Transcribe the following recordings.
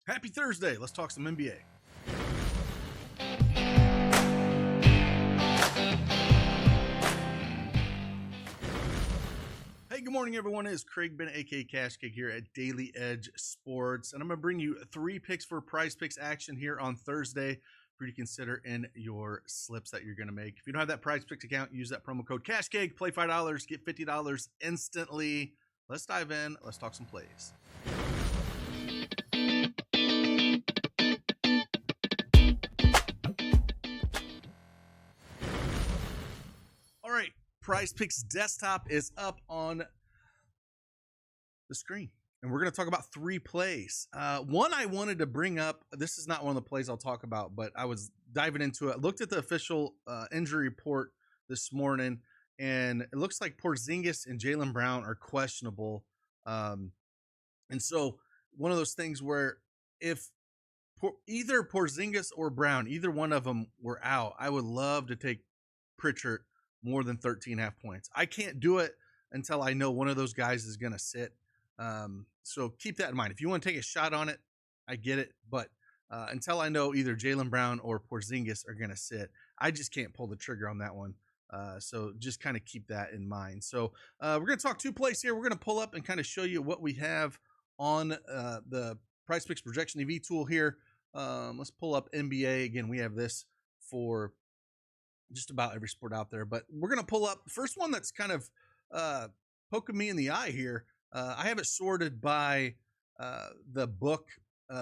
Happy Thursday. Let's talk some NBA. Hey, good morning, everyone. It's Craig Bennett, aka CashKeg, here at Daily Edge Sports, and I'm going to bring you 3 picks for PrizePicks action here on Thursday for you to consider in your slips that you're going to make. If you don't have that PrizePicks account, use that promo code CashKeg. Play $5, get $50 instantly. Let's dive in. Let's talk some plays. All right, PrizePicks desktop is up on the screen, and we're going to talk about 3 plays. One I wanted to bring up, this is not one of the plays I'll talk about, but I was diving into it. Looked at the official injury report this morning, and it looks like Porzingis and Jaylen Brown are questionable. And so one of those things where if either Porzingis or Brown, either one of them were out, I would love to take Pritchard more than 13.5 points. I can't do it until I know one of those guys is going to sit. So keep that in mind. If you want to take a shot on it, I get it. But until I know either Jaylen Brown or Porzingis are going to sit, I just can't pull the trigger on that one. So just kind of keep that in mind. So we're going to talk 2 plays here. We're going to pull up and kind of show you what we have on the PrizePicks projection EV tool here. Let's pull up NBA. Again, we have this for just about every sport out there, but we're going to pull up the first one that's kind of poking me in the eye here. I have it sorted by the book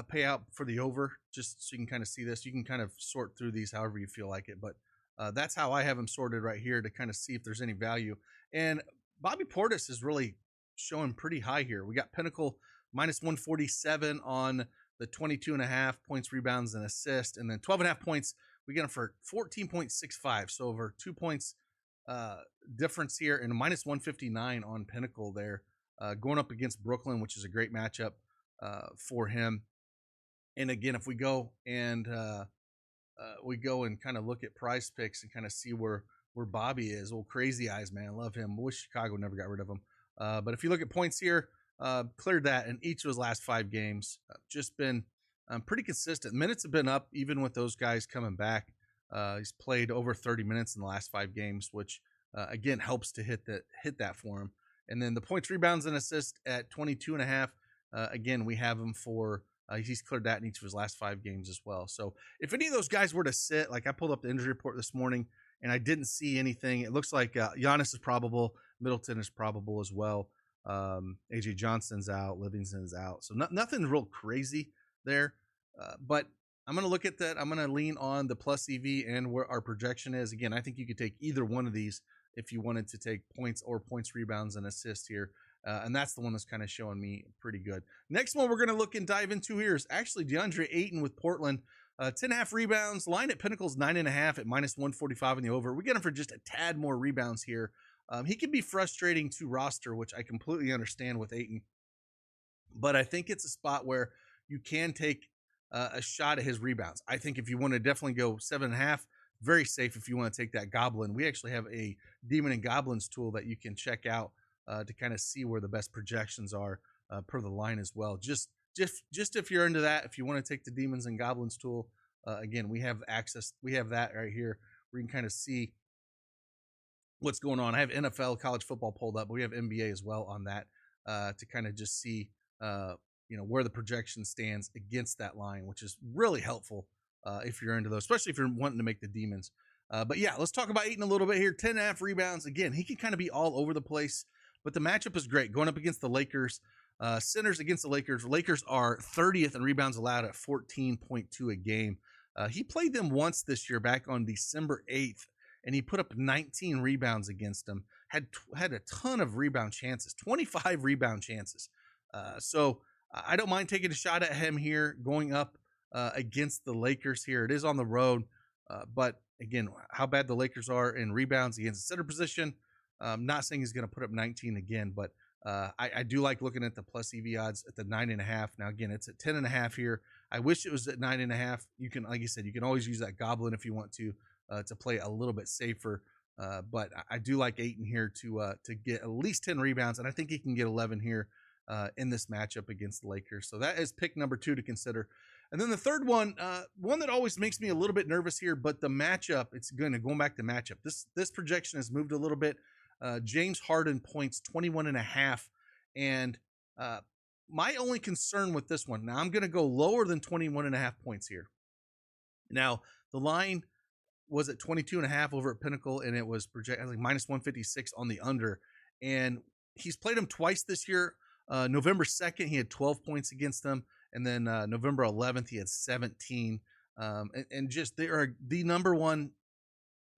payout for the over, just so you can kind of see this. You can kind of sort through these however you feel like it, but that's how I have them sorted right here to kind of see if there's any value. And Bobby Portis is really showing pretty high here. We got Pinnacle minus 147 on the 22.5 points, rebounds, and assists, and then 12.5 points. We get them for 14.65, so over 2 points difference here, and a minus 159 on Pinnacle there, going up against Brooklyn, which is a great matchup for him. And again, if we go and kind of look at PrizePicks and kind of see where Bobby is, old crazy eyes, man, love him. Wish Chicago never got rid of him. But if you look at points here, cleared that in each of his last 5 games. Just been pretty consistent. Minutes have been up even with those guys coming back. He's played over 30 minutes in the last 5 games, which again helps to hit that for him. And then the points, rebounds, and assists at 22.5. Again, we have him for he's cleared that in each of his last 5 games as well. So if any of those guys were to sit, like I pulled up the injury report this morning and I didn't see anything. It looks like Giannis is probable, Middleton is probable as well. AJ Johnson's out, Livingston's out. So nothing real crazy there. But I'm going to look at that. I'm going to lean on the plus EV and where our projection is. Again, I think you could take either one of these if you wanted to take points or points, rebounds, and assists here. And that's the one that's kind of showing me pretty good. Next one we're going to look and dive into here is actually DeAndre Ayton with Portland. 10.5 rebounds. Line at Pinnacle's 9.5 at minus 145 in the over. We get him for just a tad more rebounds here. He can be frustrating to roster, which I completely understand with Ayton. But I think it's a spot where you can take a shot at his rebounds. I think if you want to definitely go 7.5, very safe if you want to take that Goblin. We actually have a Demon and Goblins tool that you can check out to kind of see where the best projections are per the line as well. Just if you're into that, if you want to take the Demons and Goblins tool, again, we have access. We have that right here where you can kind of see what's going on. I have NFL, college football pulled up, but we have NBA as well on that to kind of just see where the projection stands against that line, which is really helpful if you're into those, especially if you're wanting to make the Demons. But yeah, let's talk about Ayton a little bit here. 10.5 rebounds. Again, he can kind of be all over the place, but the matchup is great. Going up against the Lakers, centers against the Lakers. Lakers are 30th in rebounds allowed at 14.2 a game. He played them once this year back on December 8th, and he put up 19 rebounds against them. Had a ton of rebound chances, 25 rebound chances. So I don't mind taking a shot at him here, going up against the Lakers here. It is on the road, but again, how bad the Lakers are in rebounds against the center position, I'm not saying he's going to put up 19 again, but I do like looking at the plus EV odds at the 9.5. Now, again, it's at 10.5 here. I wish it was at 9.5. You can, like you said, you can always use that Goblin if you want to play a little bit safer. But I do like Ayton here to get at least 10 rebounds, and I think he can get 11 here in this matchup against the Lakers. So that is pick number 2 to consider. And then the third one, one that always makes me a little bit nervous here, but the matchup, it's going back to matchup. This projection has moved a little bit. James Harden points 21.5. And my only concern with this one, now I'm going to go lower than 21.5 points here. Now, the line was at 22.5 over at Pinnacle, and it was projected like minus 156 on the under. And he's played him twice this year. November 2nd, he had 12 points against them. And then November 11th, he had 17. And just they are the number one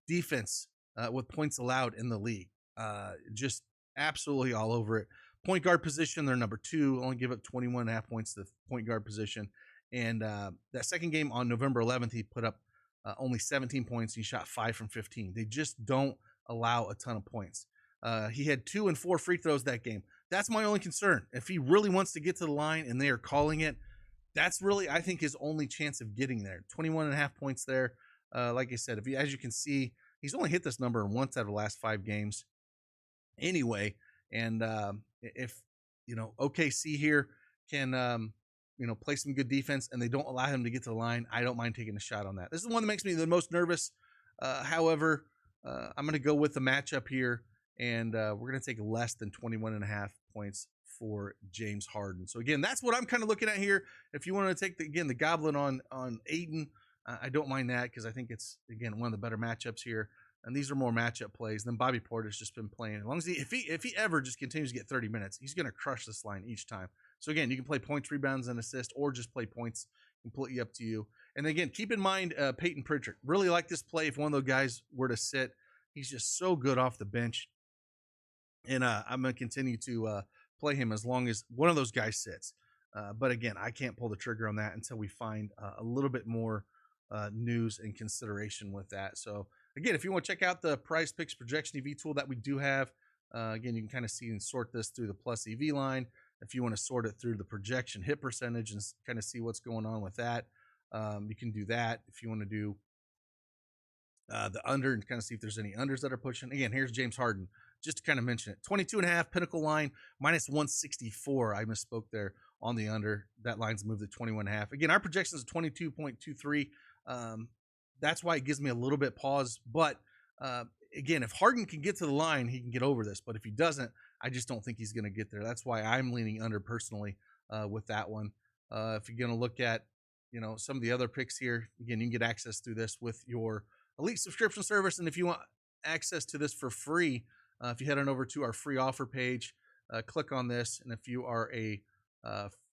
defense with points allowed in the league. Just absolutely all over it. Point guard position, they're number 2. Only give up 21.5 points to the point guard position. And that second game on November 11th, he put up only 17 points. He shot 5 from 15. They just don't allow a ton of points. He had 2 and 4 free throws that game. That's my only concern. If he really wants to get to the line and they are calling it, that's really, I think, his only chance of getting there. 21.5 points there. Like I said, as you can see, he's only hit this number once out of the last 5 games anyway. And if, OKC here can, play some good defense and they don't allow him to get to the line, I don't mind taking a shot on that. This is the one that makes me the most nervous. However, I'm going to go with the matchup here. And we're going to take less than 21.5 points for James Harden. So, again, that's what I'm kind of looking at here. If you want to take, the Goblin on Ayton, I don't mind that because I think it's, again, one of the better matchups here. And these are more matchup plays. Then Bobby Porter's just been playing. As long as if he ever just continues to get 30 minutes, he's going to crush this line each time. So, again, you can play points, rebounds, and assists, or just play points. Completely up to you. And, again, keep in mind Peyton Pritchard. Really like this play if one of those guys were to sit. He's just so good off the bench. And I'm going to continue to play him as long as one of those guys sits. But again, I can't pull the trigger on that until we find a little bit more news and consideration with that. So again, if you want to check out the PrizePicks projection EV tool that we do have, again, you can kind of see and sort this through the plus EV line. If you want to sort it through the projection hit percentage and kind of see what's going on with that, you can do that. If you want to do the under and kind of see if there's any unders that are pushing. Again, here's James Harden. Just to kind of mention it, 22.5 Pinnacle line, minus 164. I misspoke there on the under. That line's moved to 21.5. Again, our projection is 22.23. That's why it gives me a little bit pause. But again, if Harden can get to the line, he can get over this. But if he doesn't, I just don't think he's going to get there. That's why I'm leaning under personally with that one. If you're going to look at, some of the other picks here, again, you can get access to this with your Elite subscription service. And if you want access to this for free, if you head on over to our free offer page, click on this. And if you are a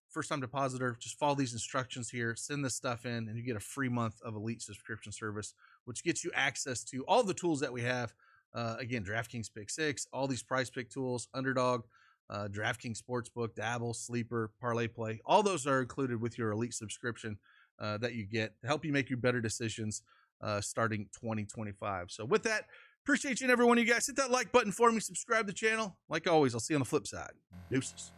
first-time depositor, just follow these instructions here, send this stuff in, and you get a free month of Elite subscription service, which gets you access to all the tools that we have. Again, DraftKings Pick 6, all these PrizePick tools, Underdog, DraftKings Sportsbook, Dabble, Sleeper, Parlay Play. All those are included with your Elite subscription that you get to help you make your better decisions starting 2025. So with that, appreciate you and every one of you guys. Hit that like button for me. Subscribe to the channel. Like always, I'll see you on the flip side. Deuces.